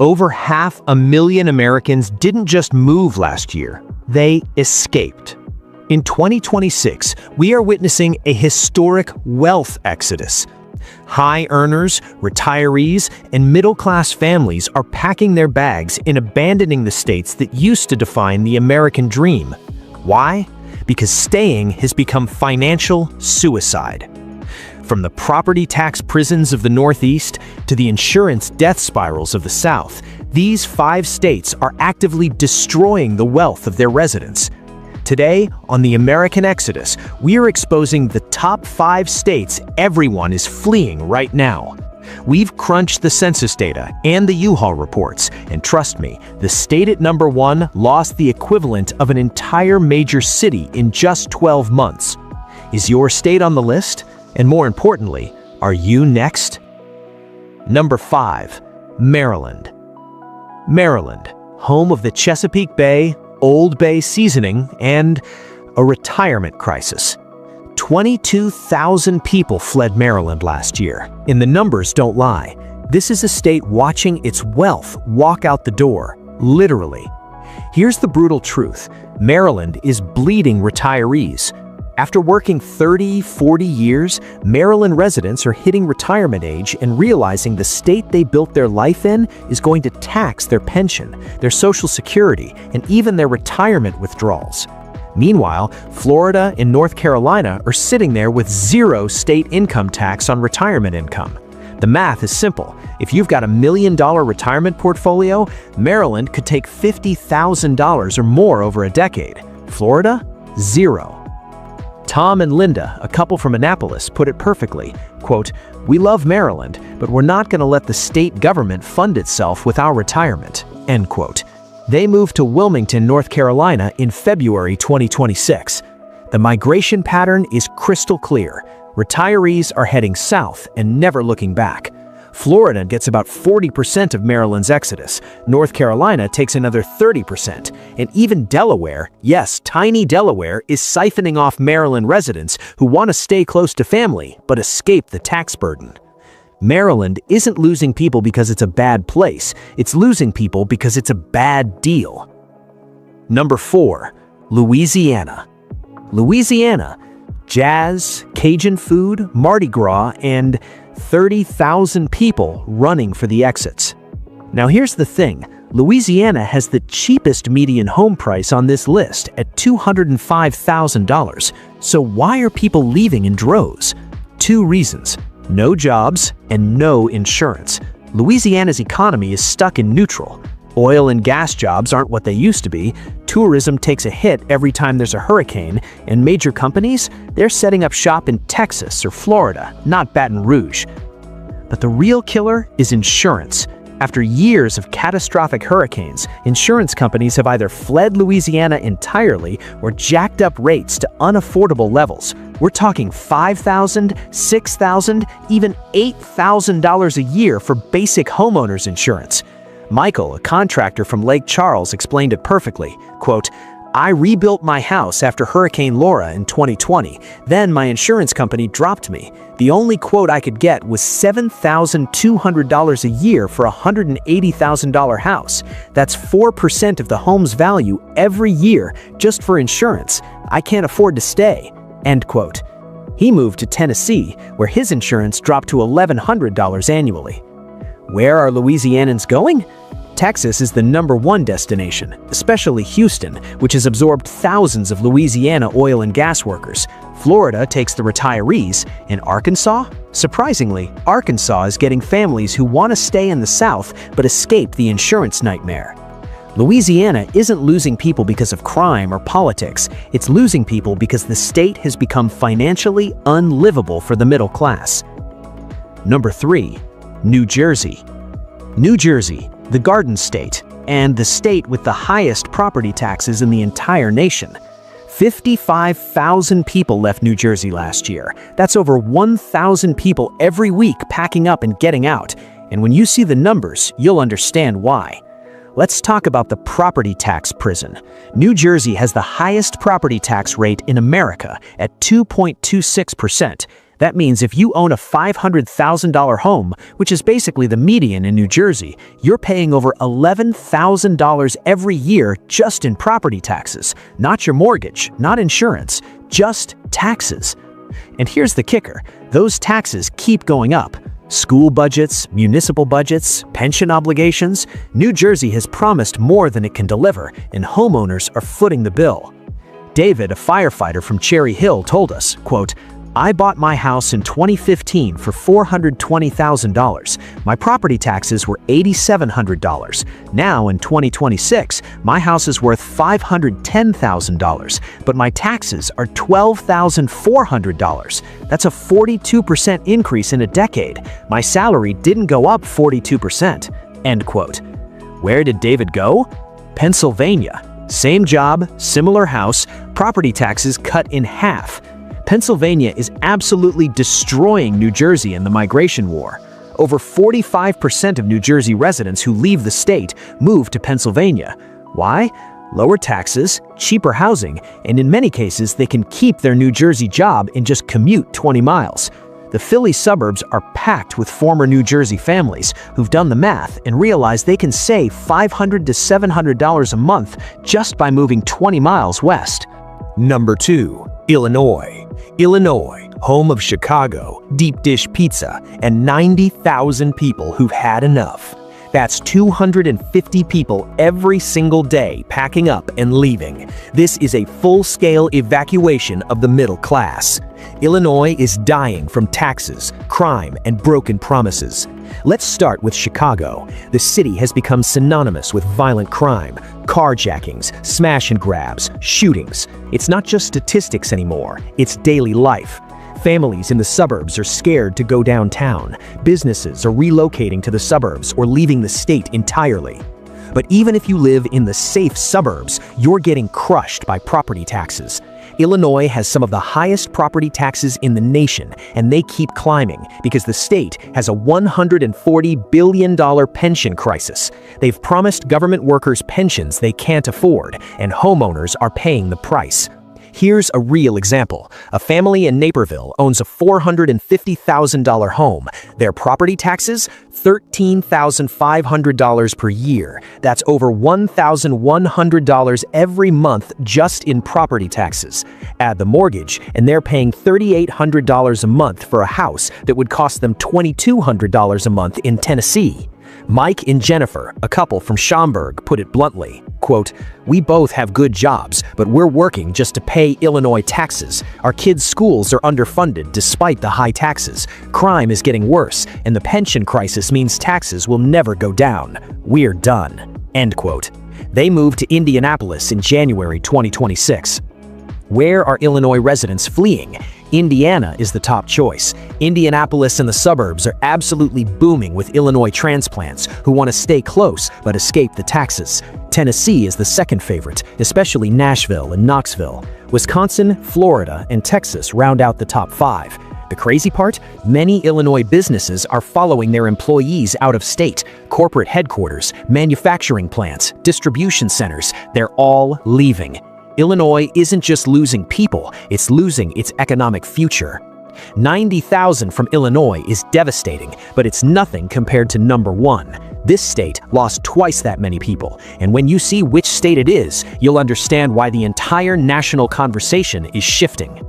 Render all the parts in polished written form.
Over 500,000 Americans didn't just move last year, they escaped. In 2026, we are witnessing a historic wealth exodus. High earners, retirees, and middle-class families are packing their bags and abandoning the states that used to define the American dream. Why? Because staying has become financial suicide. From the property tax prisons of the Northeast to the insurance death spirals of the South, these 5 states are actively destroying the wealth of their residents. Today, on the American Exodus, we are exposing the top 5 states everyone is fleeing right now. We've crunched the census data and the U-Haul reports, and trust me, the state at number 1 lost the equivalent of an entire major city in just 12 months. Is your state on the list? And more importantly, are you next? Number 5. Maryland. Maryland, home of the Chesapeake Bay, Old Bay seasoning, and a retirement crisis. 22,000 people fled Maryland last year, and the numbers don't lie. This is a state watching its wealth walk out the door, literally. Here's the brutal truth. Maryland is bleeding retirees. After working 30, 40 years, Maryland residents are hitting retirement age and realizing the state they built their life in is going to tax their pension, their Social Security, and even their retirement withdrawals. Meanwhile, Florida and North Carolina are sitting there with 0 state income tax on retirement income. The math is simple. If you've got $1 million retirement portfolio, Maryland could take $50,000 or more over a decade. Florida? 0. Tom and Linda, a couple from Annapolis, put it perfectly, quote, "We love Maryland, but we're not going to let the state government fund itself with our retirement," end quote. They moved to Wilmington, North Carolina in February 2026. The migration pattern is crystal clear. Retirees are heading south and never looking back. Florida gets about 40% of Maryland's exodus, North Carolina takes another 30%, and even Delaware, yes, tiny Delaware, is siphoning off Maryland residents who want to stay close to family but escape the tax burden. Maryland isn't losing people because it's a bad place, it's losing people because it's a bad deal. Number 4. Louisiana. Louisiana. Jazz, Cajun food, Mardi Gras, and 30,000 people running for the exits. Now here's the thing, Louisiana has the cheapest median home price on this list at $205,000. So why are people leaving in droves? 2 reasons: no jobs and no insurance. Louisiana's economy is stuck in neutral. Oil and gas jobs aren't what they used to be, tourism takes a hit every time there's a hurricane, and major companies, they're setting up shop in Texas or Florida, not Baton Rouge. But the real killer is insurance. After years of catastrophic hurricanes, insurance companies have either fled Louisiana entirely or jacked up rates to unaffordable levels. We're talking $5,000, $6,000, even $8,000 a year for basic homeowners insurance. Michael, a contractor from Lake Charles, explained it perfectly, quote, "I rebuilt my house after Hurricane Laura in 2020. Then my insurance company dropped me. The only quote I could get was $7,200 a year for a $180,000 house. That's 4% of the home's value every year just for insurance. I can't afford to stay," end quote. He moved to Tennessee, where his insurance dropped to $1,100 annually. Where are Louisianans going? Texas is the #1 destination, especially Houston, which has absorbed thousands of Louisiana oil and gas workers. Florida takes the retirees, and Arkansas? Surprisingly, Arkansas is getting families who want to stay in the South but escape the insurance nightmare. Louisiana isn't losing people because of crime or politics, it's losing people because the state has become financially unlivable for the middle class. Number 3. New Jersey. New Jersey, the Garden State, and the state with the highest property taxes in the entire nation. 55,000 people left New Jersey last year. That's over 1,000 people every week packing up and getting out. And when you see the numbers, you'll understand why. Let's talk about the property tax prison. New Jersey has the highest property tax rate in America at 2.26%. That means if you own a $500,000 home, which is basically the median in New Jersey, you're paying over $11,000 every year just in property taxes. Not your mortgage, not insurance, just taxes. And here's the kicker, those taxes keep going up. School budgets, municipal budgets, pension obligations. New Jersey has promised more than it can deliver, and homeowners are footing the bill. David, a firefighter from Cherry Hill, told us, quote, "I bought my house in 2015 for $420,000. My property taxes were $8,700. Now in 2026, my house is worth $510,000, but my taxes are $12,400. That's a 42% increase in a decade. My salary didn't go up 42%. End quote. Where did David go? Pennsylvania. Same job, similar house, property taxes cut in half. Pennsylvania is absolutely destroying New Jersey in the migration war. Over 45% of New Jersey residents who leave the state move to Pennsylvania. Why? Lower taxes, cheaper housing, and in many cases they can keep their New Jersey job and just commute 20 miles. The Philly suburbs are packed with former New Jersey families who've done the math and realize they can save $500 to $700 a month just by moving 20 miles west. Number 2. Illinois. Illinois, home of Chicago, deep dish pizza, and 90,000 people who've had enough. That's 250 people every single day packing up and leaving. This is a full-scale evacuation of the middle class. Illinois is dying from taxes, crime, and broken promises. Let's start with Chicago. The city has become synonymous with violent crime, carjackings, smash and grabs, shootings. It's not just statistics anymore, it's daily life. Families in the suburbs are scared to go downtown. Businesses are relocating to the suburbs or leaving the state entirely. But even if you live in the safe suburbs, you're getting crushed by property taxes. Illinois has some of the highest property taxes in the nation, and they keep climbing because the state has a $140 billion pension crisis. They've promised government workers pensions they can't afford, and homeowners are paying the price. Here's a real example. A family in Naperville owns a $450,000 home. Their property taxes? $13,500 per year. That's over $1,100 every month just in property taxes. Add the mortgage, and they're paying $3,800 a month for a house that would cost them $2,200 a month in Tennessee. Mike and Jennifer, a couple from Schaumburg, put it bluntly, quote, "We both have good jobs, but we're working just to pay Illinois taxes. Our kids' schools are underfunded despite the high taxes. Crime is getting worse, and the pension crisis means taxes will never go down. We're done." End quote. They moved to Indianapolis in January 2026. Where are Illinois residents fleeing? Indiana is the top choice. Indianapolis and the suburbs are absolutely booming with Illinois transplants who want to stay close but escape the taxes. Tennessee is the second favorite, especially Nashville and Knoxville. Wisconsin, Florida, and Texas round out the top 5. The crazy part? Many Illinois businesses are following their employees out of state. Corporate headquarters, manufacturing plants, distribution centers, they're all leaving. Illinois isn't just losing people, it's losing its economic future. 90,000 from Illinois is devastating, but it's nothing compared to number 1. This state lost twice that many people, and when you see which state it is, you'll understand why the entire national conversation is shifting.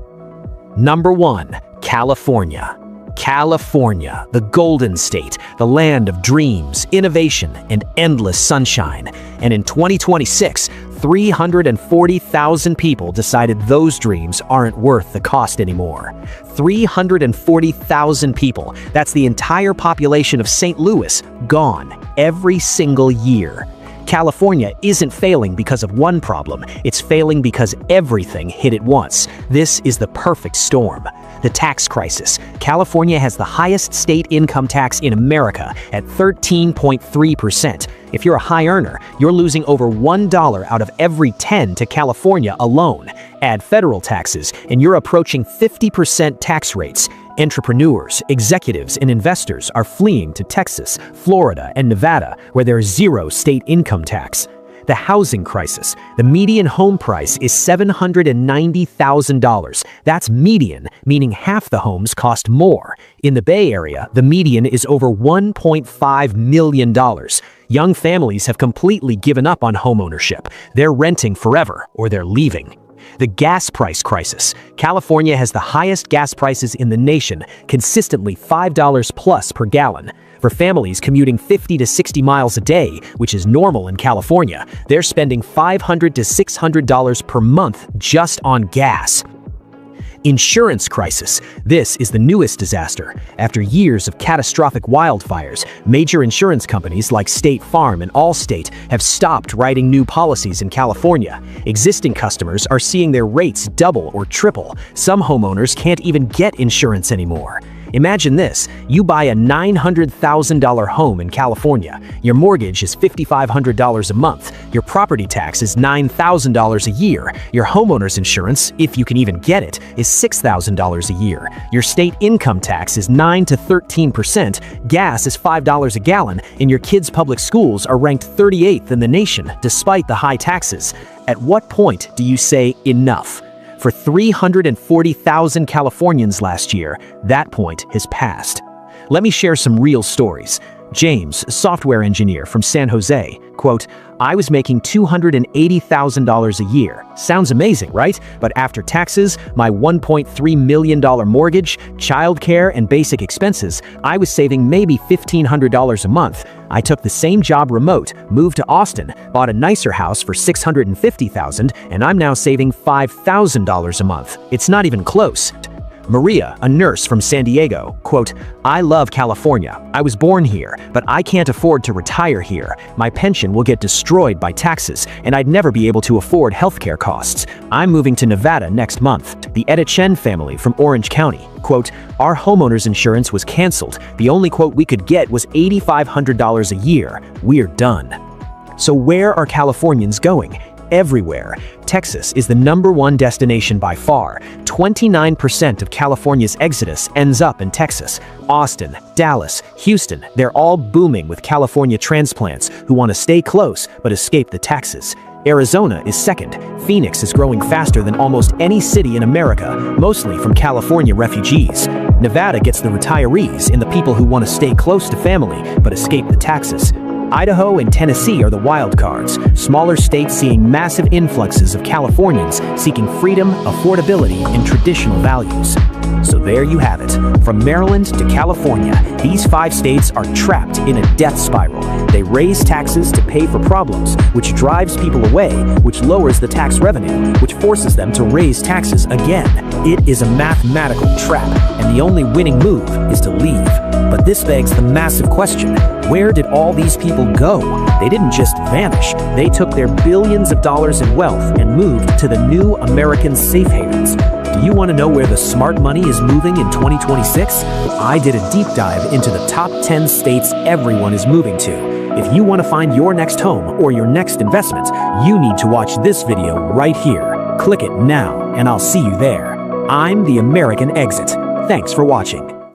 Number 1. California. California, the Golden State, the land of dreams, innovation, and endless sunshine. And in 2026, 340,000 people decided those dreams aren't worth the cost anymore. 340,000 people, that's the entire population of St. Louis, gone every single year. California isn't failing because of one problem, it's failing because everything hit at once. This is the perfect storm. The tax crisis. California has the highest state income tax in America at 13.3%. If you're a high earner, you're losing over $1 out of every 10 to California alone. Add federal taxes, and you're approaching 50% tax rates. Entrepreneurs, executives, and investors are fleeing to Texas, Florida, and Nevada, where there's zero state income tax. The housing crisis. The median home price is $790,000. That's median, meaning half the homes cost more. In the Bay Area, the median is over $1.5 million. Young families have completely given up on homeownership. They're renting forever, or they're leaving. The gas price crisis. California has the highest gas prices in the nation, consistently $5 plus per gallon. For families commuting 50 to 60 miles a day, which is normal in California, they're spending $500 to $600 per month just on gas. Insurance crisis. This is the newest disaster. After years of catastrophic wildfires, major insurance companies like State Farm and Allstate have stopped writing new policies in California. Existing customers are seeing their rates double or triple. Some homeowners can't even get insurance anymore. Imagine this: you buy a $900,000 home in California. Your mortgage is $5,500 a month. Your property tax is $9,000 a year. Your homeowner's insurance, if you can even get it, is $6,000 a year. Your state income tax is 9 to 13%. Gas is $5 a gallon, and your kids' public schools are ranked 38th in the nation, despite the high taxes. At what point do you say enough? For 340,000 Californians last year, that point has passed. Let me share some real stories. James, a software engineer from San Jose, quote, "I was making $280,000 a year. Sounds amazing, right? But after taxes, my $1.3 million mortgage, childcare, and basic expenses, I was saving maybe $1,500 a month. I took the same job remote, moved to Austin, bought a nicer house for $650,000, and I'm now saving $5,000 a month. It's not even close." Maria, a nurse from San Diego, quote, "I love California. I was born here, but I can't afford to retire here. My pension will get destroyed by taxes, and I'd never be able to afford healthcare costs. I'm moving to Nevada next month." The Edichen family from Orange County, quote, "Our homeowner's insurance was canceled. The only quote we could get was $8,500 a year. We're done." So where are Californians going? Everywhere. Texas is the #1 destination by far. 29% of California's exodus ends up in Texas. Austin, Dallas, Houston, they're all booming with California transplants who want to stay close but escape the taxes. Arizona is second. Phoenix is growing faster than almost any city in America, mostly from California refugees. Nevada gets the retirees and the people who want to stay close to family but escape the taxes. Idaho and Tennessee are the wild cards, smaller states seeing massive influxes of Californians seeking freedom, affordability, and traditional values. So there you have it. From Maryland to California, these 5 states are trapped in a death spiral. They raise taxes to pay for problems, which drives people away, which lowers the tax revenue, which forces them to raise taxes again. It is a mathematical trap, and the only winning move is to leave. But this begs the massive question: where did all these people go? They didn't just vanish. They took their billions of dollars in wealth and moved to the new American safe havens. Do you want to know where the smart money is moving in 2026? I did a deep dive into the top 10 states everyone is moving to. If you want to find your next home or your next investment, you need to watch this video right here. Click it now, and I'll see you there. I'm the American Exit. Thanks for watching.